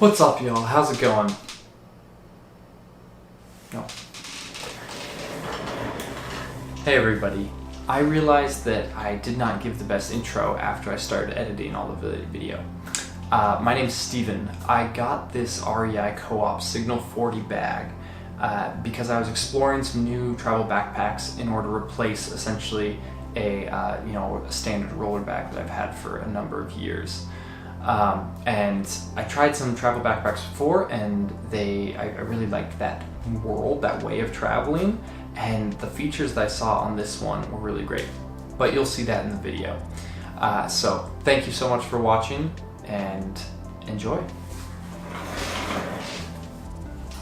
What's up, y'all? How's it going? No. Hey everybody. I realized that I did not give the best intro after I started editing all of the video. My name's Steven. I got this REI Co-op Signal 40 bag because I was exploring some new travel backpacks in order to replace essentially a standard roller bag that I've had for a number of years. And I tried some travel backpacks before, and I really liked that world, that way of traveling, and the features that I saw on this one were really great. But you'll see that in the video. So thank you so much for watching, and enjoy.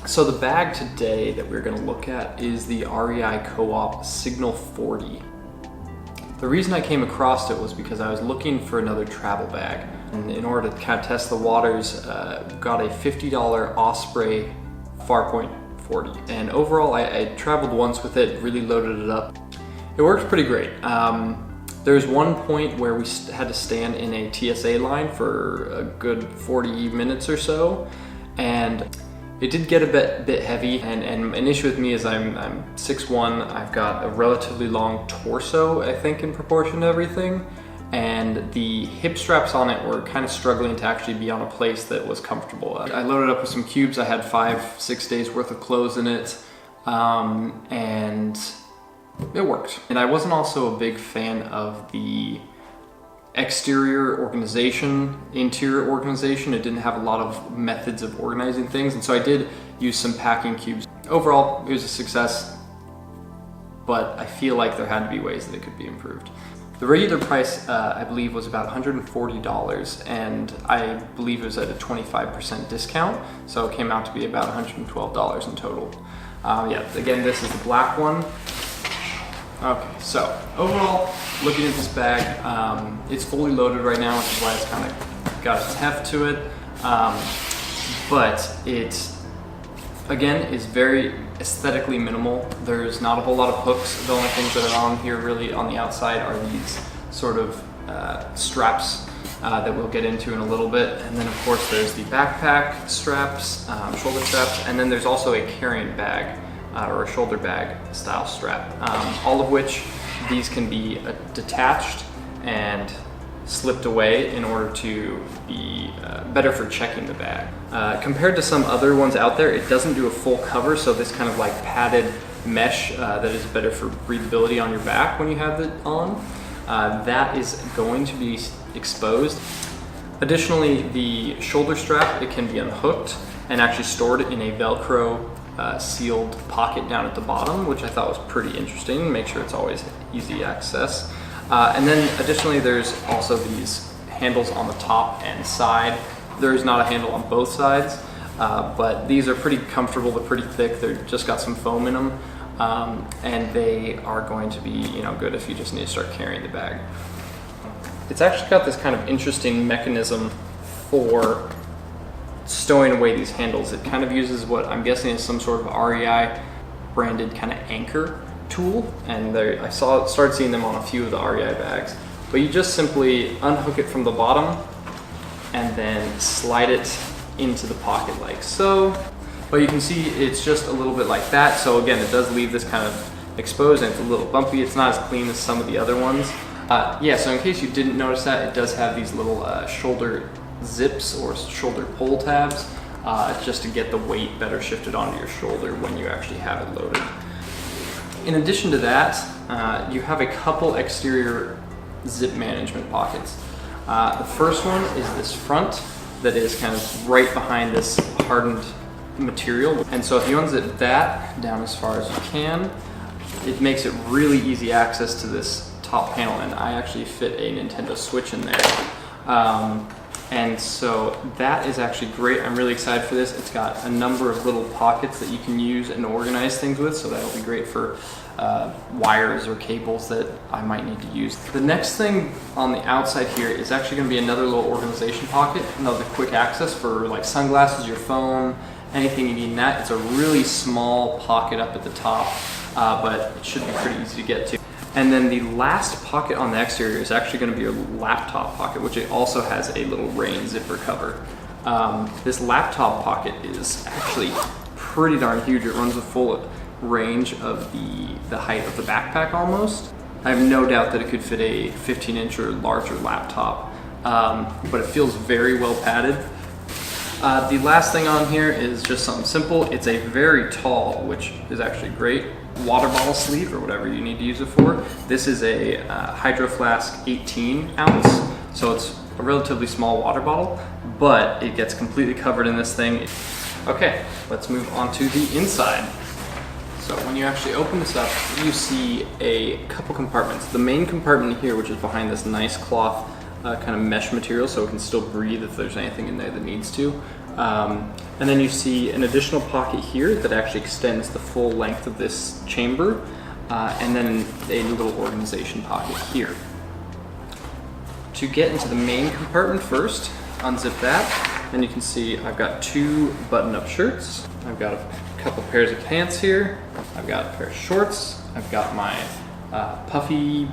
So the bag today that we're going to look at is the REI Co-op Signal 40. The reason I came across it was because I was looking for another travel bag, and in order to kind of test the waters, got a $50 Osprey Farpoint 40. And overall, I traveled once with it, really loaded it up. It worked pretty great. There's one point where we had to stand in a TSA line for a good 40 minutes or so, and it did get a bit heavy, and an issue with me is I'm 6'1", I've got a relatively long torso, I think, in proportion to everything, and the hip straps on it were kind of struggling to actually be on a place that was comfortable. I loaded up with some cubes. I had 5-6 days worth of clothes in it, and it worked. And I wasn't also a big fan of the exterior organization, interior organization. It didn't have a lot of methods of organizing things, and so I did use some packing cubes. Overall, it was a success, but I feel like there had to be ways that it could be improved. The regular price, I believe, was about $140, and I believe it was at a 25% discount, so it came out to be about $112 in total. Yeah, again, this is the black one. Okay, so overall, looking at this bag, it's fully loaded right now, which is why it's kind of got its heft to it. But it, again, is very aesthetically minimal. There's not a whole lot of hooks. The only things that are on here really on the outside are these sort of straps that we'll get into in a little bit. And then of course there's the backpack straps, shoulder straps, and then there's also a carrying bag or a shoulder bag style strap, all of which these can be detached and slipped away in order to be better for checking the bag. Compared to some other ones out there, it doesn't do a full cover, so this kind of like padded mesh that is better for breathability on your back when you have it on, that is going to be exposed. Additionally, the shoulder strap, it can be unhooked and actually stored in a Velcro sealed pocket down at the bottom, which I thought was pretty interesting. Make sure it's always easy access. And then additionally, there's also these handles on the top and side. There's not a handle on both sides, but these are pretty comfortable. They're pretty thick. They've just got some foam in them, and they are going to be, good if you just need to start carrying the bag. It's actually got this kind of interesting mechanism for stowing away these handles. It kind of uses what I'm guessing is some sort of REI branded kind of anchor tool, and I started seeing them on a few of the REI bags. But you just simply unhook it from the bottom and then slide it into the pocket like so. But you can see it's just a little bit like that. So again, it does leave this kind of exposed, and it's a little bumpy. It's not as clean as some of the other ones. Yeah, so in case you didn't notice that, it does have these little shoulder zips or shoulder pull tabs, just to get the weight better shifted onto your shoulder when you actually have it loaded. In addition to that, you have a couple exterior zip management pockets. The first one is this front that is kind of right behind this hardened material. And so if you unzip that down as far as you can, it makes it really easy access to this top panel, and I actually fit a Nintendo Switch in there. And so that is actually great. I'm really excited for this. It's got a number of little pockets that you can use and organize things with, so that'll be great for wires or cables that I might need to use. The next thing on the outside here is actually going to be another little organization pocket, another quick access for like sunglasses, your phone, anything you need in that. It's a really small pocket up at the top, but it should be pretty easy to get to. And then the last pocket on the exterior is actually going to be your laptop pocket, which it also has a little rain zipper cover. This laptop pocket is actually pretty darn huge. It runs the full range of the height of the backpack almost. I have no doubt that it could fit a 15-inch or larger laptop, but it feels very well padded. The last thing on here is just something simple. It's a very tall, which is actually great, water bottle sleeve or whatever you need to use it for. This is a Hydro Flask 18 ounce, so it's a relatively small water bottle, but it gets completely covered in this thing. Okay, let's move on to the inside. So when you actually open this up, you see a couple compartments. The main compartment here, which is behind this nice cloth kind of mesh material, so it can still breathe if there's anything in there that needs to. And then you see an additional pocket here that actually extends the full length of this chamber, and then a little organization pocket here. To get into the main compartment first, unzip that, and you can see I've got 2 button-up shirts. I've got a couple pairs of pants here. I've got a pair of shorts. I've got my puffy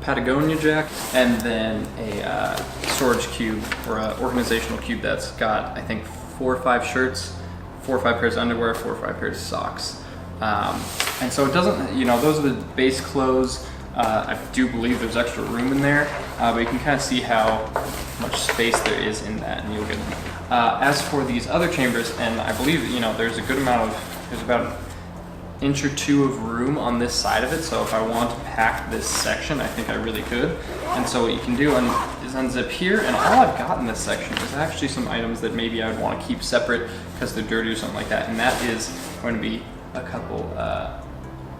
Patagonia jacket, and then a storage cube or an organizational cube that's got, I think, 4 or 5 shirts, 4 or 5 pairs of underwear, 4 or 5 pairs of socks. And so it doesn't, those are the base clothes. I do believe there's extra room in there, but you can kind of see how much space there is in that, and you'll get it. As for these other chambers, and I believe there's a good amount of, there's about an inch or 2 of room on this side of it, so if I want to pack this section, I think I really could. And so what you can do is unzip here, and all I've got in this section is actually some items that maybe I would want to keep separate because they're dirty or something like that, and that is going to be a couple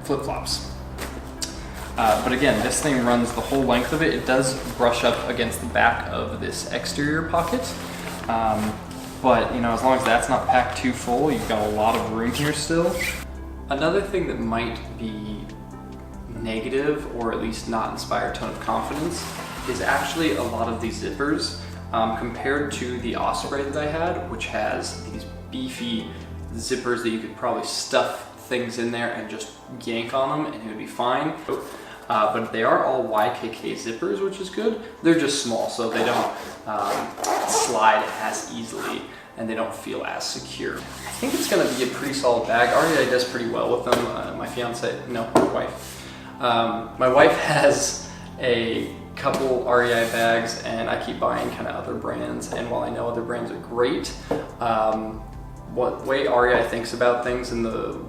flip-flops. But again, this thing runs the whole length of it. It does brush up against the back of this exterior pocket. But as long as that's not packed too full, you've got a lot of room here still. Another thing that might be negative, or at least not inspire a ton of confidence, is actually a lot of these zippers compared to the Osprey that I had, which has these beefy zippers that you could probably stuff things in there and just yank on them and it would be fine. But they are all YKK zippers, which is good. They're just small, so they don't slide as easily and they don't feel as secure. I think it's gonna be a pretty solid bag. REI does pretty well with them. My wife has a couple REI bags, and I keep buying kind of other brands, and while I know other brands are great, what way REI thinks about things and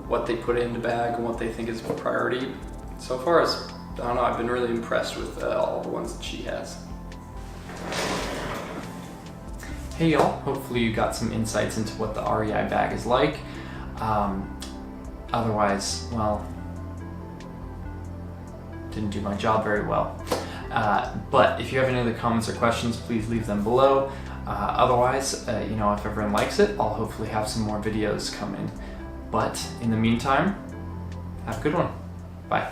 what they put in the bag and what they think is a priority, so far as I don't know, I've been really impressed with all the ones that she has. Hey y'all, hopefully you got some insights into what the REI bag is like. Otherwise, well, didn't do my job very well. But if you have any other comments or questions, please leave them below. Otherwise, if everyone likes it, I'll hopefully have some more videos coming. But in the meantime, have a good one. Bye.